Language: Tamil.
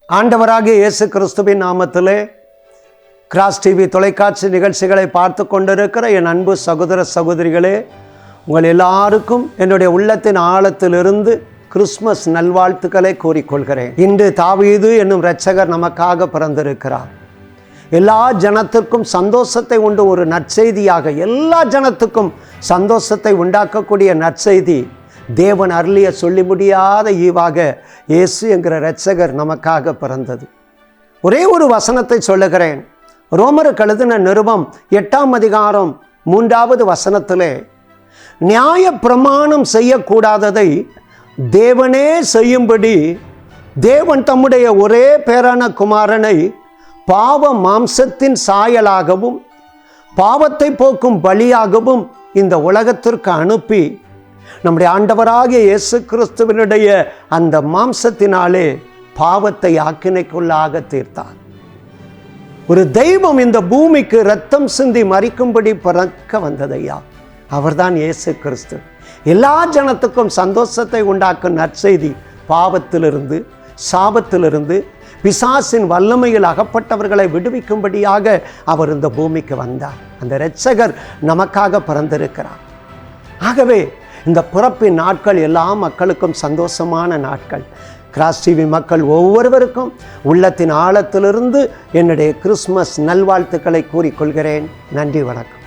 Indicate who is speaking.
Speaker 1: ஆண்டவராகிய இயேசு கிறிஸ்துவின் நாமத்திலே கிராஸ் டிவி தொலைக்காட்சி நிகழ்ச்சிகளை பார்த்து கொண்டிருக்கிற என் அன்பு சகோதர சகோதரிகளே, உங்கள் எல்லாருக்கும் என்னுடைய உள்ளத்தின் ஆழத்திலிருந்து கிறிஸ்மஸ் நல்வாழ்த்துக்களை கூறிக்கொள்கிறேன். இன்று தாவீது என்னும் இரட்சகர் நமக்காக பிறந்திருக்கிறார். எல்லா ஜனத்திற்கும் சந்தோஷத்தை உண்டு ஒரு நற்செய்தியாக, எல்லா ஜனத்துக்கும் சந்தோஷத்தை உண்டாக்கக்கூடிய நற்செய்தி தேவன் அருளிய சொல்லி முடியாத ஈவாக இயேசு என்கிற இரட்சகர் நமக்காக பிறந்தது. ஒரே ஒரு வசனத்தை சொல்லுகிறேன். ரோமருக்கு எழுதின நிருபம் 8ஆம் அதிகாரம் 3வது வசனத்திலே, நியாய பிரமாணம் செய்யக்கூடாததை தேவனே செய்யும்படி தேவன் தம்முடைய ஒரே பேரான குமாரனை பாவ மாம்சத்தின் சாயலாகவும் பாவத்தை போக்கும் பலியாகவும் இந்த உலகத்திற்கு அனுப்பி நம்முடைய ஆண்டவராகிய இயேசு கிறிஸ்துவினுடைய அந்த மாம்சத்தினாலே பாவத்தை ஆக்கினைக்குள்ளாக தீர்த்தார். ஒரு தெய்வம் இந்த பூமிக்கு இரத்தம் சிந்தி மரிக்கும்படி பிறக்க வந்ததையா, அவர்தான் இயேசு கிறிஸ்து. எல்லா ஜனத்துக்கும் சந்தோஷத்தை உண்டாக்கும் நற்செய்தி, பாவத்திலிருந்து சாபத்திலிருந்து பிசாசின் வல்லமையில் அகப்பட்டவர்களை விடுவிக்கும்படியாக அவர் இந்த பூமிக்கு வந்தார். அந்த இரட்சகர் நமக்காக பிறந்திருக்கிறார். ஆகவே இந்த பிறப்பின் நாட்கள் எல்லா மக்களுக்கும் சந்தோஷமான நாட்கள். கிராஸ் டிவி மக்கள் ஒவ்வொருவருக்கும் உள்ளத்தின் ஆழத்திலிருந்து என்னுடைய கிறிஸ்மஸ் நல்வாழ்த்துக்களை கூறிக்கொள்கிறேன். நன்றி, வணக்கம்.